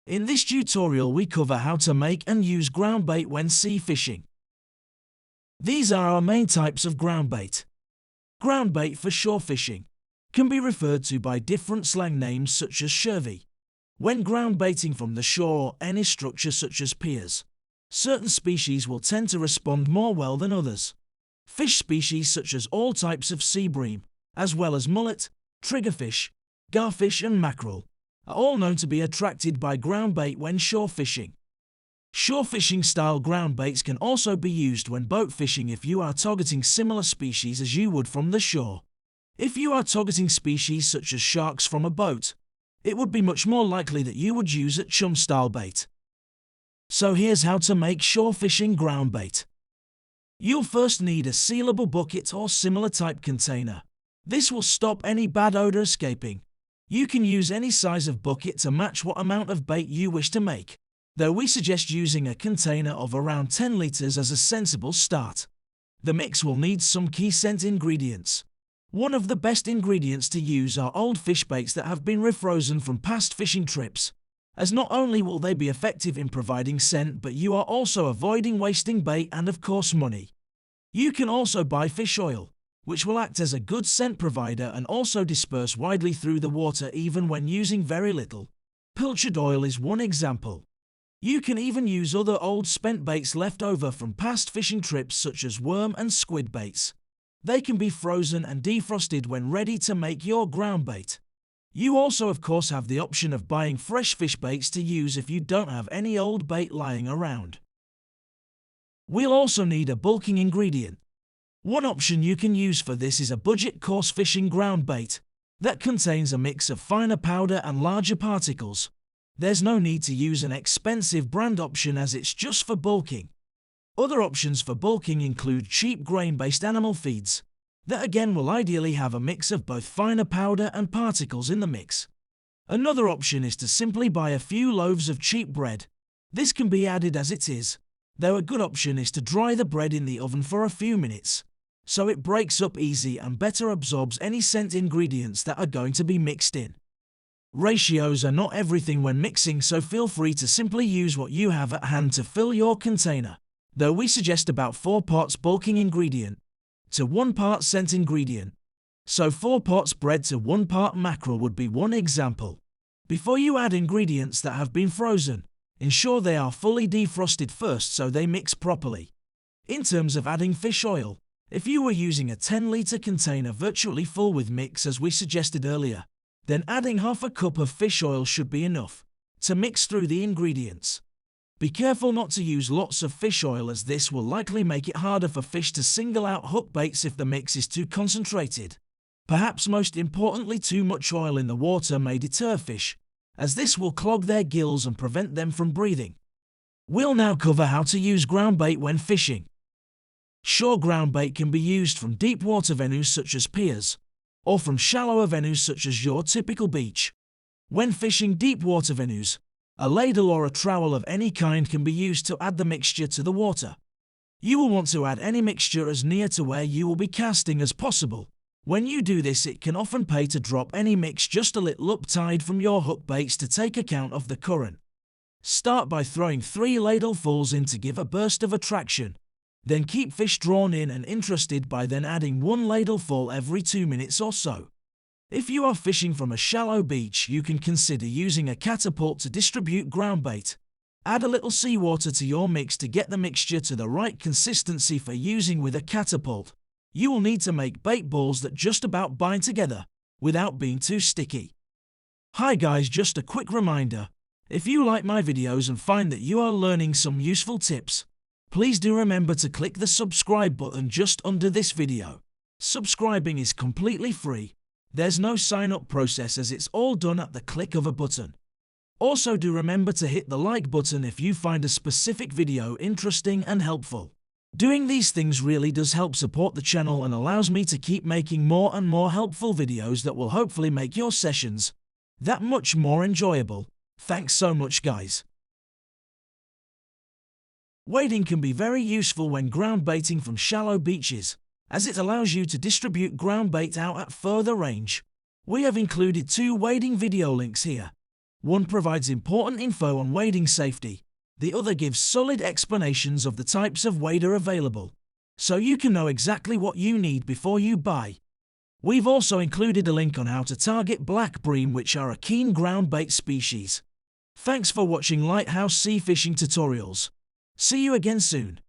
In this tutorial we cover how to make and use ground bait when sea fishing. These are our main types of ground bait. Ground bait for shore fishing can be referred to by different slang names such as shervy. When ground baiting from the shore or any structure such as piers, certain species will tend to respond more well than others. Fish species such as all types of sea bream, as well as mullet, triggerfish, garfish and mackerel, are all known to be attracted by ground bait when shore fishing. Shore fishing style ground baits can also be used when boat fishing if you are targeting similar species as you would from the shore. If you are targeting species such as sharks from a boat, it would be much more likely that you would use a chum style bait. So here's how to make shore fishing ground bait. You'll first need a sealable bucket or similar type container. This will stop any bad odor escaping. You can use any size of bucket to match what amount of bait you wish to make, though we suggest using a container of around 10 liters as a sensible start. The mix will need some key scent ingredients. One of the best ingredients to use are old fish baits that have been refrozen from past fishing trips, as not only will they be effective in providing scent, but you are also avoiding wasting bait and of course money. You can also buy fish oil, which will act as a good scent provider and also disperse widely through the water even when using very little. Pilchard oil is one example. You can even use other old spent baits left over from past fishing trips such as worm and squid baits. They can be frozen and defrosted when ready to make your ground bait. You also of course have the option of buying fresh fish baits to use if you don't have any old bait lying around. We'll also need a bulking ingredient. One option you can use for this is a budget coarse fishing ground bait that contains a mix of finer powder and larger particles. There's no need to use an expensive brand option as it's just for bulking. Other options for bulking include cheap grain-based animal feeds that again will ideally have a mix of both finer powder and particles in the mix. Another option is to simply buy a few loaves of cheap bread. This can be added as it is, though a good option is to dry the bread in the oven for a few minutes, so it breaks up easy and better absorbs any scent ingredients that are going to be mixed in. Ratios are not everything when mixing, so feel free to simply use what you have at hand to fill your container, though we suggest about 4 parts bulking ingredient to 1 part scent ingredient. So 4 parts bread to 1 part mackerel would be one example. Before you add ingredients that have been frozen, ensure they are fully defrosted first so they mix properly. In terms of adding fish oil, if you were using a 10-liter container virtually full with mix as we suggested earlier, then adding half a cup of fish oil should be enough to mix through the ingredients. Be careful not to use lots of fish oil as this will likely make it harder for fish to single out hook baits if the mix is too concentrated. Perhaps most importantly, too much oil in the water may deter fish, as this will clog their gills and prevent them from breathing. We'll now cover how to use ground bait when fishing. Shore ground bait can be used from deep water venues such as piers, or from shallower venues such as your typical beach. When fishing deep water venues, a ladle or a trowel of any kind can be used to add the mixture to the water. You will want to add any mixture as near to where you will be casting as possible. When you do this, it can often pay to drop any mix just a little up tide from your hook baits to take account of the current. Start by throwing 3 ladlefuls in to give a burst of attraction. Then keep fish drawn in and interested by then adding 1 ladleful every 2 minutes or so. If you are fishing from a shallow beach, you can consider using a catapult to distribute ground bait. Add a little seawater to your mix to get the mixture to the right consistency for using with a catapult. You will need to make bait balls that just about bind together without being too sticky. Hi guys, just a quick reminder. If you like my videos and find that you are learning some useful tips, please do remember to click the subscribe button just under this video. Subscribing is completely free. There's no sign-up process as it's all done at the click of a button. Also do remember to hit the like button if you find a specific video interesting and helpful. Doing these things really does help support the channel and allows me to keep making more and more helpful videos that will hopefully make your sessions that much more enjoyable. Thanks so much guys. Wading can be very useful when ground baiting from shallow beaches, as it allows you to distribute ground bait out at further range. We have included 2 wading video links here. One provides important info on wading safety, the other gives solid explanations of the types of wader available, so you can know exactly what you need before you buy. We've also included a link on how to target black bream, which are a keen ground bait species. Thanks for watching Lighthouse Sea Fishing Tutorials. See you again soon.